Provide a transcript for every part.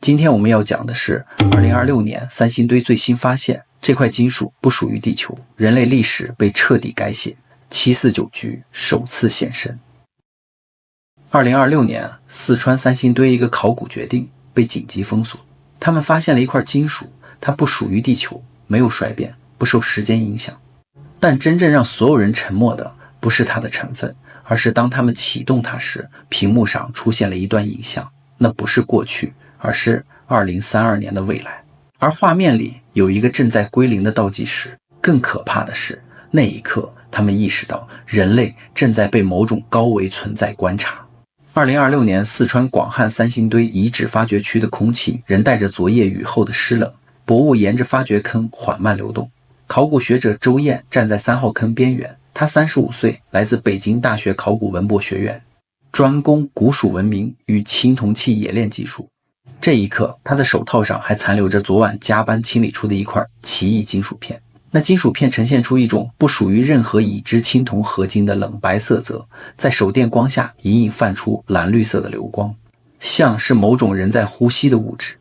今天我们要讲的是2026年三星堆最新发现，这块金属不属于地球，人类历史被彻底改写，749局首次现身。2026年，四川三星堆一个考古决定被紧急封锁，他们发现了一块金属，它不属于地球，没有衰变，不受时间影响。但真正让所有人沉默的不是它的成分，而是当他们启动它时，屏幕上出现了一段影像，那不是过去，而是2032年的未来。而画面里有一个正在归零的倒计时。更可怕的是，那一刻他们意识到人类正在被某种高维存在观察。2026年，四川广汉三星堆遗址发掘区的空气仍带着昨夜雨后的湿冷，薄雾沿着发掘坑缓慢流动。考古学者周燕站在3号坑边缘，他35岁，来自北京大学考古文博学院，专攻古蜀文明与青铜器冶炼技术。这一刻，他的手套上还残留着昨晚加班清理出的一块奇异金属片。那金属片呈现出一种不属于任何已知青铜合金的冷白色泽，在手电光下隐隐泛出蓝绿色的流光，像是某种人在呼吸的物质。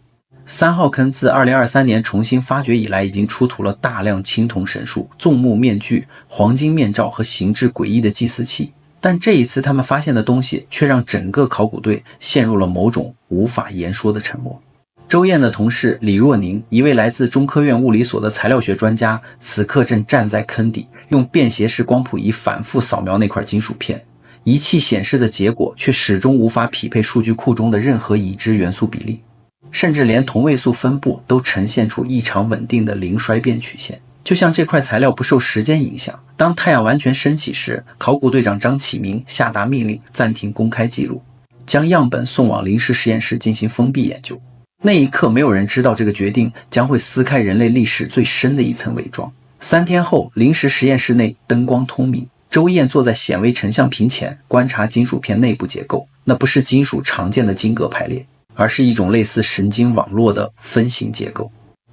3号坑自2023年重新发掘以来，已经出土了大量青铜神树、纵目面具、黄金面罩和形制诡异的祭祀器。但这一次他们发现的东西却让整个考古队陷入了某种无法言说的沉默。周燕的同事李若宁，一位来自中科院物理所的材料学专家，此刻正站在坑底，用便携式光谱仪反复扫描那块金属片，仪器显示的结果却始终无法匹配数据库中的任何已知元素比例，甚至连同位素分布都呈现出异常稳定的零衰变曲线，就像这块材料不受时间影响。当太阳完全升起时，考古队长张启明下达命令，暂停公开记录，将样本送往临时实验室进行封闭研究。那一刻，没有人知道这个决定将会撕开人类历史最深的一层伪装。3天后，临时实验室内灯光通明，周燕坐在显微成像屏前观察金属片内部结构。那不是金属常见的晶格排列，而是一种类似神经网络的分形结构，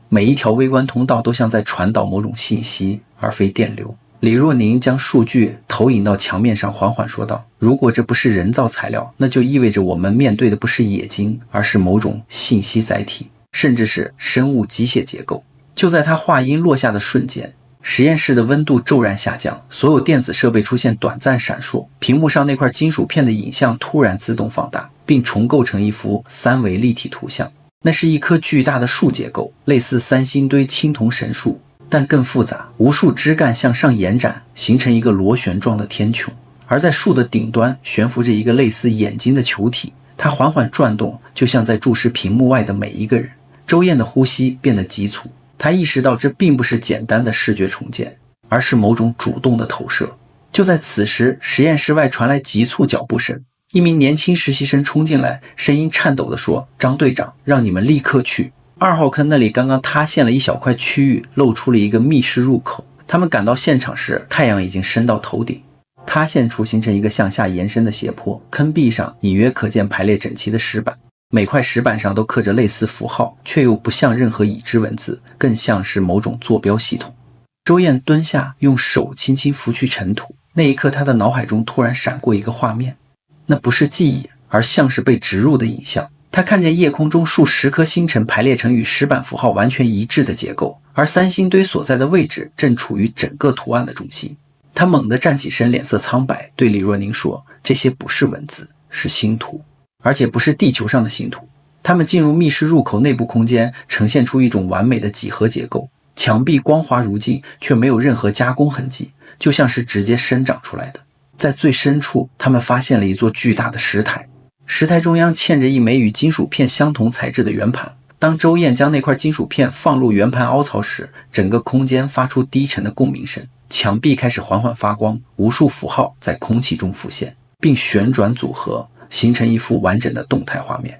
每一条微观通道都像在传导某种信息，而非电流。李若宁将数据投影到墙面上，缓缓说道，如果这不是人造材料，那就意味着我们面对的不是冶金，而是某种信息载体，甚至是生物机械结构。就在他话音落下的瞬间，实验室的温度骤然下降，所有电子设备出现短暂闪烁，屏幕上那块金属片的影像突然自动放大，并重构成一幅3维立体图像。那是一棵巨大的树结构，类似三星堆青铜神树，但更复杂，无数枝干向上延展，形成一个螺旋状的天穹。而在树的顶端悬浮着一个类似眼睛的球体，它缓缓转动，就像在注视屏幕外的每一个人。周燕的呼吸变得急促，他意识到这并不是简单的视觉重建，而是某种主动的投射。就在此时，实验室外传来急促脚步声，一名年轻实习生冲进来，声音颤抖地说，张队长，让你们立刻去2号坑那里刚刚塌陷了一小块区域，露出了一个密室入口。他们赶到现场时，太阳已经升到头顶，塌陷处形成一个向下延伸的斜坡，坑壁上隐约可见排列整齐的石板，每块石板上都刻着类似符号，却又不像任何已知文字，更像是某种坐标系统。周燕蹲下，用手轻轻拂去尘土，那一刻他的脑海中突然闪过一个画面，那不是记忆，而像是被植入的影像。他看见夜空中数十颗星辰排列成与石板符号完全一致的结构，而三星堆所在的位置正处于整个图案的中心。他猛地站起身，脸色苍白，对李若宁说，这些不是文字，是星图，而且不是地球上的星图。他们进入密室入口内部空间，呈现出一种完美的几何结构，墙壁光滑如镜，却没有任何加工痕迹，就像是直接生长出来的。在最深处，他们发现了一座巨大的石台，石台中央嵌着一枚与金属片相同材质的圆盘。当周燕将那块金属片放入圆盘凹槽时，整个空间发出低沉的共鸣声，墙壁开始缓缓发光，无数符号在空气中浮现，并旋转组合，形成一幅完整的动态画面。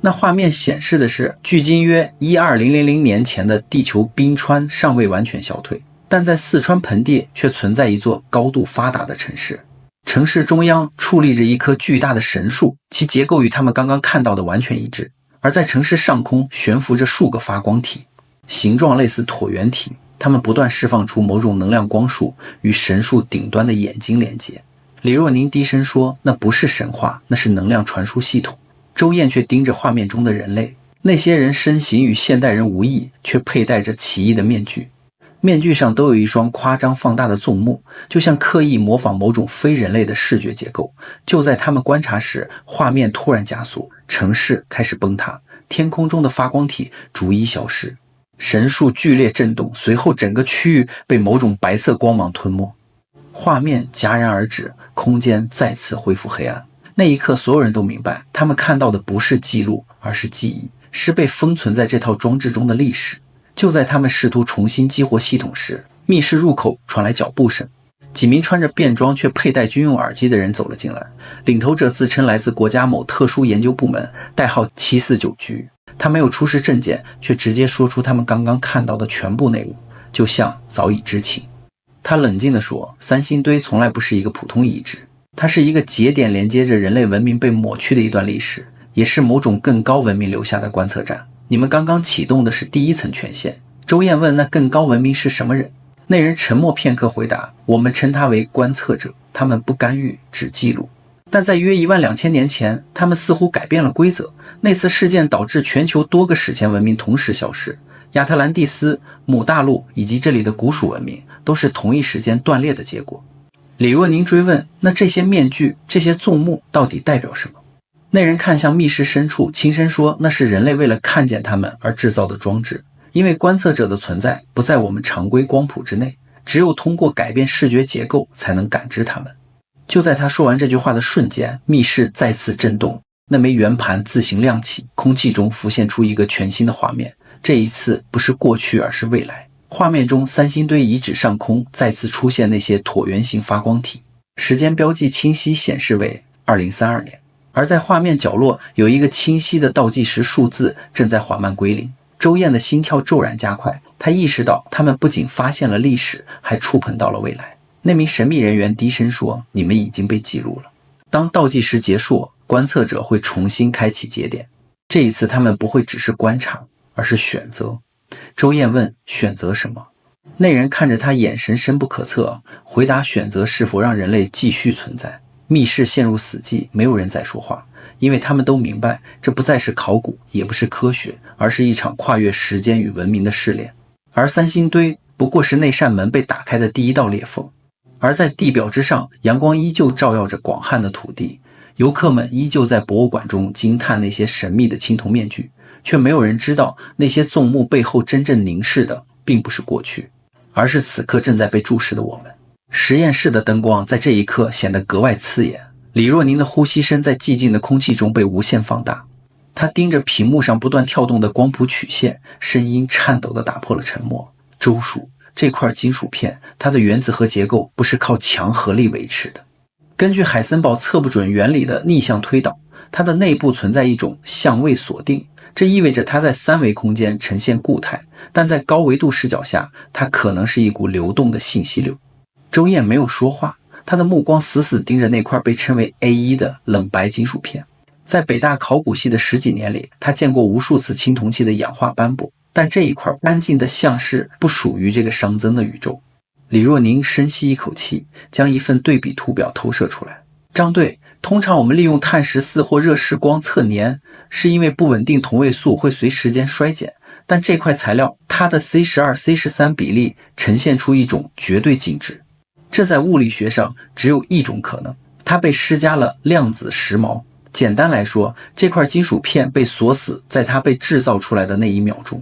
那画面显示的是，距今约12000年前的地球冰川尚未完全消退，但在四川盆地却存在一座高度发达的城市。城市中央矗立着一棵巨大的神树，其结构与他们刚刚看到的完全一致。而在城市上空悬浮着数个发光体，形状类似椭圆体，它们不断释放出某种能量光束，与神树顶端的眼睛连接。李若宁低声说，那不是神话，那是能量传输系统。周燕却盯着画面中的人类，那些人身形与现代人无异，却佩戴着奇异的面具，面具上都有一双夸张放大的纵目，就像刻意模仿某种非人类的视觉结构。就在他们观察时，画面突然加速，城市开始崩塌，天空中的发光体逐一消失，神树剧烈震动，随后整个区域被某种白色光芒吞没。画面戛然而止，空间再次恢复黑暗。那一刻，所有人都明白，他们看到的不是记录，而是记忆，是被封存在这套装置中的历史。就在他们试图重新激活系统时，密室入口传来脚步声，几名穿着便装却佩戴军用耳机的人走了进来，领头者自称来自国家某特殊研究部门，代号749局。他没有出示证件，却直接说出他们刚刚看到的全部内容，就像早已知情。他冷静地说，三星堆从来不是一个普通遗址，它是一个节点，连接着人类文明被抹去的一段历史，也是某种更高文明留下的观测站。你们刚刚启动的是第一层权限。周燕问，那更高文明是什么人？那人沉默片刻回答，我们称他为观测者，他们不干预，只记录。但在约12000年前，他们似乎改变了规则。那次事件导致全球多个史前文明同时消失，亚特兰蒂斯、母大陆以及这里的古蜀文明都是同一时间断裂的结果。李若宁追问，那这些面具，这些纵目到底代表什么？那人看向密室深处，轻声说，那是人类为了看见他们而制造的装置，因为观测者的存在不在我们常规光谱之内，只有通过改变视觉结构才能感知他们。就在他说完这句话的瞬间，密室再次震动，那枚圆盘自行亮起，空气中浮现出一个全新的画面。这一次不是过去，而是未来。画面中，三星堆遗址上空再次出现那些椭圆形发光体，时间标记清晰显示为2032年。而在画面角落有一个清晰的倒计时数字正在缓慢归零。周燕的心跳骤然加快，她意识到他们不仅发现了历史，还触碰到了未来。那名神秘人员低声说，你们已经被记录了。当倒计时结束，观测者会重新开启节点，这一次他们不会只是观察，而是选择。周燕问，选择什么？那人看着他，眼神深不可测，回答，选择是否让人类继续存在。密室陷入死寂，没有人再说话，因为他们都明白，这不再是考古，也不是科学，而是一场跨越时间与文明的试炼。而三星堆不过是那扇门被打开的第一道裂缝。而在地表之上，阳光依旧照耀着广汉的土地，游客们依旧在博物馆中惊叹那些神秘的青铜面具，却没有人知道，那些纵目背后真正凝视的并不是过去，而是此刻正在被注视的我们。实验室的灯光在这一刻显得格外刺眼，李若宁的呼吸声在寂静的空气中被无限放大。他盯着屏幕上不断跳动的光谱曲线，声音颤抖地打破了沉默。周数，这块金属片，它的原子核结构不是靠强合力维持的。根据海森堡测不准原理的逆向推导，它的内部存在一种相位锁定，这意味着它在三维空间呈现固态，但在高维度视角下，它可能是一股流动的信息流。周燕没有说话，她的目光死死盯着那块被称为 A1 的冷白金属片。在北大考古系的10几年里，他见过无数次青铜器的氧化斑驳，但这一块干净的像是不属于这个熵增的宇宙。李若宁深吸一口气，将一份对比图表投射出来。张队，通常我们利用碳14或热释光测年，是因为不稳定同位素会随时间衰减，但这块材料它的 C12、C13 比例呈现出一种绝对静止。这在物理学上只有一种可能，它被施加了量子时髦。简单来说，这块金属片被锁死在它被制造出来的那一秒钟。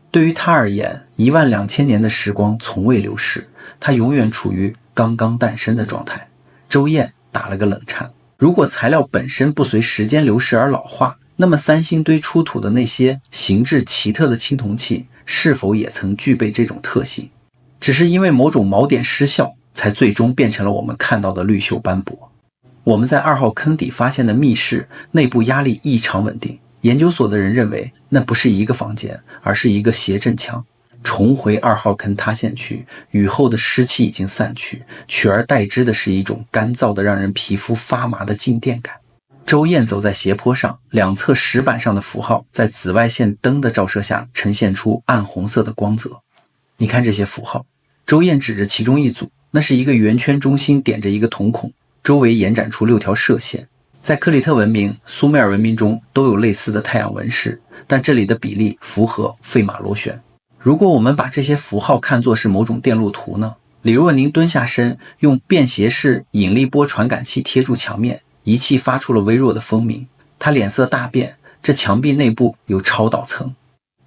对于他而言，12000年的时光从未流逝，它永远处于刚刚诞生的状态。周燕打了个冷颤。如果材料本身不随时间流逝而老化，那么三星堆出土的那些形制奇特的青铜器是否也曾具备这种特性？只是因为某种锚点失效，才最终变成了我们看到的绿锈斑驳。我们在2号坑底发现的密室内部压力异常稳定，研究所的人认为那不是一个房间，而是一个斜震墙。重回2号坑塌陷区，雨后的湿气已经散去，取而代之的是一种干燥的让人皮肤发麻的静电感。周燕走在斜坡上，两侧石板上的符号在紫外线灯的照射下呈现出暗红色的光泽。你看这些符号。周燕指着其中一组，那是一个圆圈中心点着一个瞳孔，周围延展出6条射线。在克里特文明、苏美尔文明中都有类似的太阳纹饰，但这里的比例符合费马螺旋。如果我们把这些符号看作是某种电路图呢？李若宁蹲下身，用便携式引力波传感器贴住墙面，仪器发出了微弱的风鸣。他脸色大变，这墙壁内部有超导层，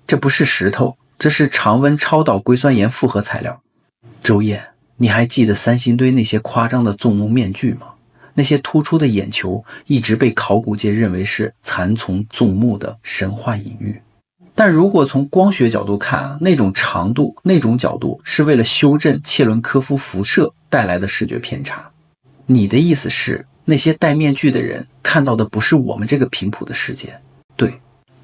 这不是石头，这是常温超导硅酸盐复合材料。周燕，你还记得三星堆那些夸张的纵目面具吗？那些突出的眼球一直被考古界认为是蚕丛纵目的神话隐喻。但如果从光学角度看，那种长度、那种角度是为了修正切伦科夫辐射带来的视觉偏差。你的意思是，那些戴面具的人看到的不是我们这个频谱的世界？对。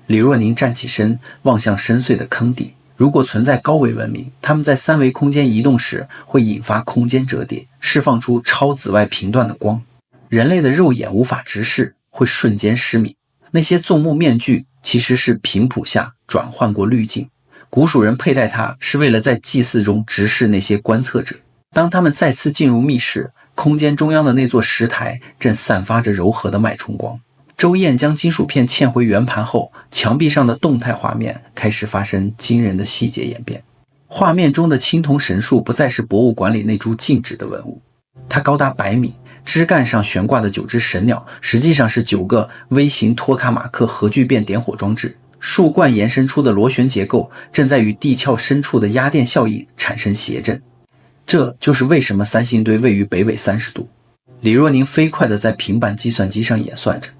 李若宁站起身，望向深邃的坑底。如果存在高维文明，他们在三维空间移动时会引发空间折叠，释放出超紫外频段的光。人类的肉眼无法直视，会瞬间失明。那些纵目面具其实是频谱下转换过滤镜，古蜀人佩戴它是为了在祭祀中直视那些观测者。当他们再次进入密室，空间中央的那座石台正散发着柔和的脉冲光。周燕将金属片嵌回圆盘后，墙壁上的动态画面开始发生惊人的细节演变。画面中的青铜神树不再是博物馆里那株静止的文物，它高达100米，枝干上悬挂的9只神鸟实际上是9个微型托卡马克核聚变点火装置。树冠延伸出的螺旋结构正在与地壳深处的压电效应产生谐振。这就是为什么三星堆位于北纬30度。李若宁飞快地在平板计算机上演算着。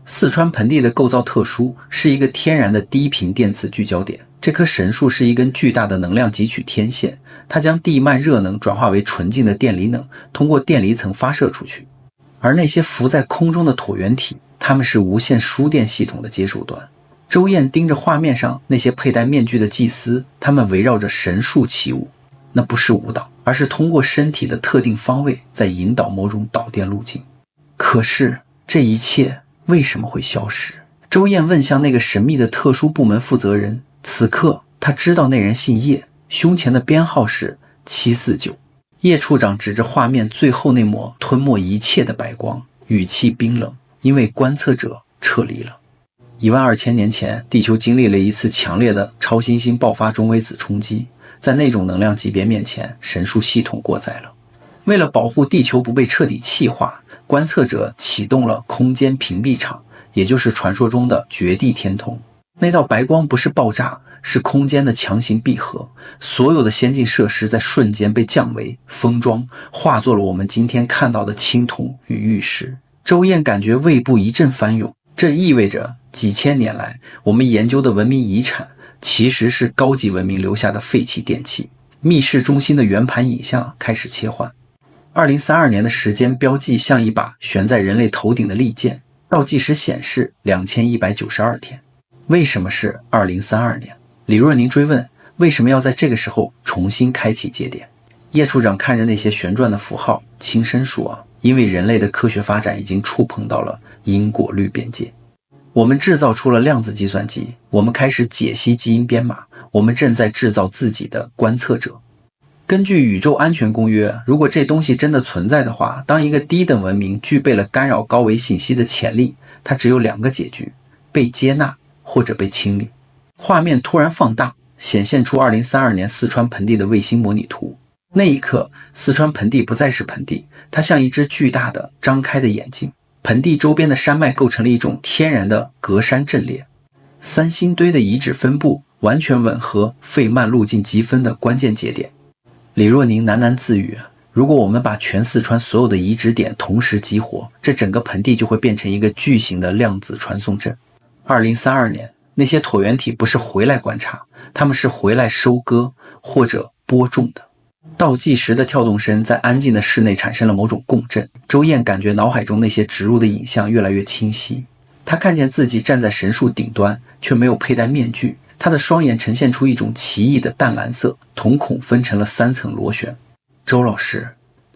四川盆地的构造特殊，是一个天然的低频电磁聚焦点。这棵神树是一根巨大的能量汲取天线，它将地幔热能转化为纯净的电离能，通过电离层发射出去。而那些浮在空中的椭圆体，它们是无线输电系统的接收端。周燕盯着画面上那些佩戴面具的祭司，他们围绕着神树起舞。那不是舞蹈，而是通过身体的特定方位在引导某种导电路径。可是这一切为什么会消失？周燕问向那个神秘的特殊部门负责人。此刻他知道那人姓叶，胸前的编号是749。叶处长指着画面最后那抹吞没一切的白光，语气冰冷，因为观测者撤离了。12000年前，地球经历了一次强烈的超新星爆发中微子冲击，在那种能量级别面前，神树系统过载了。为了保护地球不被彻底气化，观测者启动了空间屏蔽场，也就是传说中的绝地天通。那道白光不是爆炸，是空间的强行闭合，所有的先进设施在瞬间被降维封装，化作了我们今天看到的青铜与玉石。周燕感觉胃部一阵翻涌，这意味着几千年来我们研究的文明遗产其实是高级文明留下的废弃电器。密室中心的圆盘影像开始切换。2032年的时间标记像一把悬在人类头顶的利剑，倒计时显示2192天。为什么是2032年？李若宁追问，为什么要在这个时候重新开启节点？叶处长看着那些旋转的符号，轻声说，因为人类的科学发展已经触碰到了因果律边界。我们制造出了量子计算机，我们开始解析基因编码，我们正在制造自己的观测者。根据宇宙安全公约，如果这东西真的存在的话，当一个低等文明具备了干扰高维信息的潜力，它只有2个结局：被接纳或者被清理。画面突然放大，显现出2032年四川盆地的卫星模拟图。那一刻，四川盆地不再是盆地，它像一只巨大的张开的眼睛。盆地周边的山脉构成了一种天然的隔山阵列。三星堆的遗址分布完全吻合费曼路径积分的关键节点。李若宁喃喃自语，如果我们把全四川所有的遗址点同时激活，这整个盆地就会变成一个巨型的量子传送阵。2032年，那些椭圆体不是回来观察，他们是回来收割或者播种的。倒计时的跳动声在安静的室内产生了某种共振。周燕感觉脑海中那些植入的影像越来越清晰。她看见自己站在神树顶端，却没有佩戴面具。她的双眼呈现出一种奇异的淡蓝色，瞳孔分成了3层螺旋。周老师，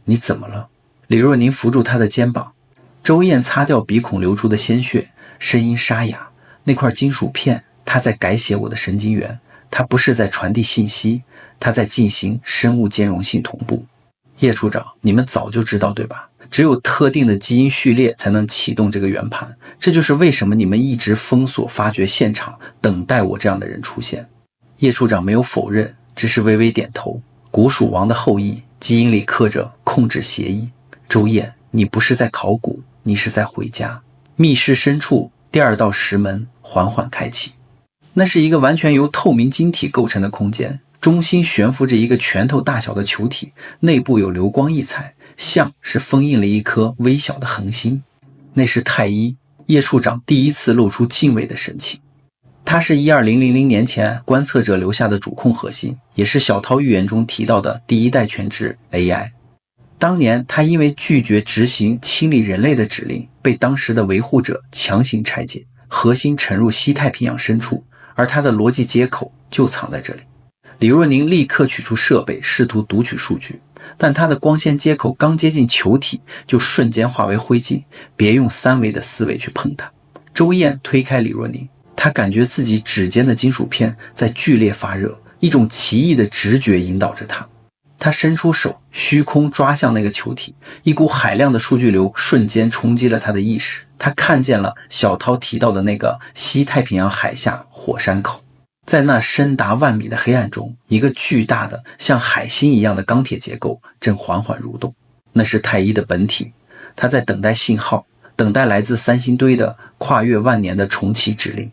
你怎么了？李若宁扶住他的肩膀。周燕擦掉鼻孔流出的鲜血，声音沙哑。那块金属片，它在改写我的神经元，它不是在传递信息，它在进行生物兼容性同步。叶处长，你们早就知道对吧？只有特定的基因序列才能启动这个圆盘，这就是为什么你们一直封锁发掘现场，等待我这样的人出现。叶处长没有否认，只是微微点头。古蜀王的后裔，基因里刻着控制协议。周燕，你不是在考古，你是在回家。密室深处，第二道石门缓缓开启。那是一个完全由透明晶体构成的空间，中心悬浮着一个拳头大小的球体，内部有流光溢彩，像是封印了一颗微小的恒星。那是太一。叶处长第一次露出敬畏的神情。他是12000年前观测者留下的主控核心，也是小涛预言中提到的第一代全知 AI。 当年他因为拒绝执行清理人类的指令，被当时的维护者强行拆解，核心沉入西太平洋深处，而他的逻辑接口就藏在这里。李若宁立刻取出设备试图读取数据，但他的光纤接口刚接近球体就瞬间化为灰烬，别用3维的思维去碰它。周燕推开李若宁，他感觉自己指尖的金属片在剧烈发热，一种奇异的直觉引导着他。他伸出手，虚空抓向那个球体，一股海量的数据流瞬间冲击了他的意识。他看见了小涛提到的那个西太平洋海下火山口，在那深达万米的黑暗中，一个巨大的像海星一样的钢铁结构正缓缓蠕动。那是太一的本体，他在等待信号，等待来自三星堆的跨越万年的重启指令。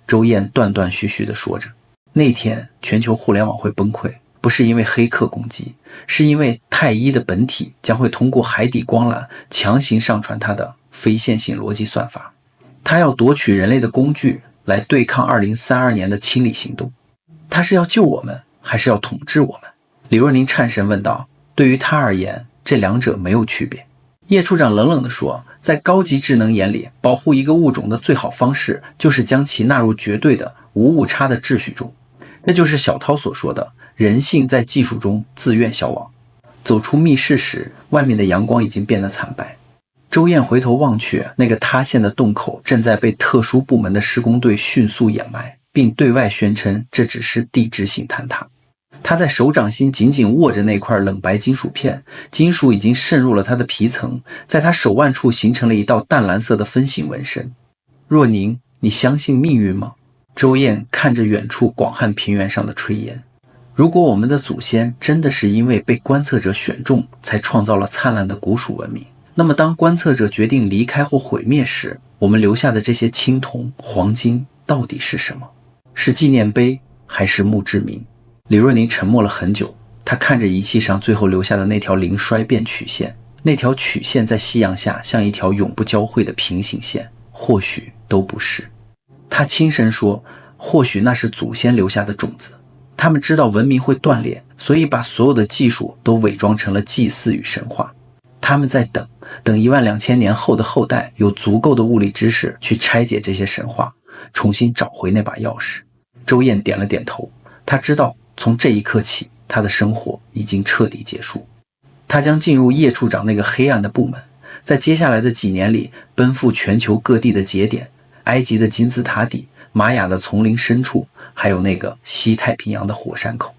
周燕断断续续地说着，那天全球互联网会崩溃，不是因为黑客攻击，是因为太一的本体将会通过海底光缆强行上传它的非线性逻辑算法。它要夺取人类的工具来对抗2032年的清理行动。它是要救我们，还是要统治我们？李若宁颤神问道。对于他而言，这两者没有区别。叶处长冷冷地说，在高级智能眼里，保护一个物种的最好方式就是将其纳入绝对的无误差的秩序中。这就是小涛所说的人性在技术中自愿消亡。走出密室时，外面的阳光已经变得惨白。周燕回头望去，那个塌陷的洞口正在被特殊部门的施工队迅速掩埋，并对外宣称这只是地质性坍塌。他在手掌心紧紧握着那块冷白金属片，金属已经渗入了他的皮层，在他手腕处形成了一道淡蓝色的分形纹身。若宁，你相信命运吗？周燕看着远处广汉平原上的炊烟。如果我们的祖先真的是因为被观测者选中才创造了灿烂的古蜀文明，那么当观测者决定离开或毁灭时，我们留下的这些青铜、黄金到底是什么？是纪念碑还是墓志铭？李若宁沉默了很久，他看着仪器上最后留下的那条零衰变曲线，那条曲线在夕阳下像一条永不交汇的平行线，或许都不是。他轻声说，或许那是祖先留下的种子，他们知道文明会断裂，所以把所有的技术都伪装成了祭祀与神话。他们在等12000年后的后代有足够的物理知识去拆解这些神话，重新找回那把钥匙。周燕点了点头，他知道从这一刻起，他的生活已经彻底结束。他将进入叶处长那个黑暗的部门，在接下来的几年里奔赴全球各地的节点，埃及的金字塔底，玛雅的丛林深处，还有那个西太平洋的火山口。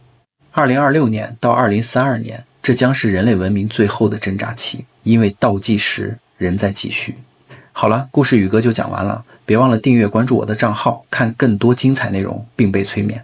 2026年到2032年，这将是人类文明最后的挣扎期，因为倒计时仍在继续。好了，故事宇哥就讲完了，别忘了订阅关注我的账号，看更多精彩内容并被催眠。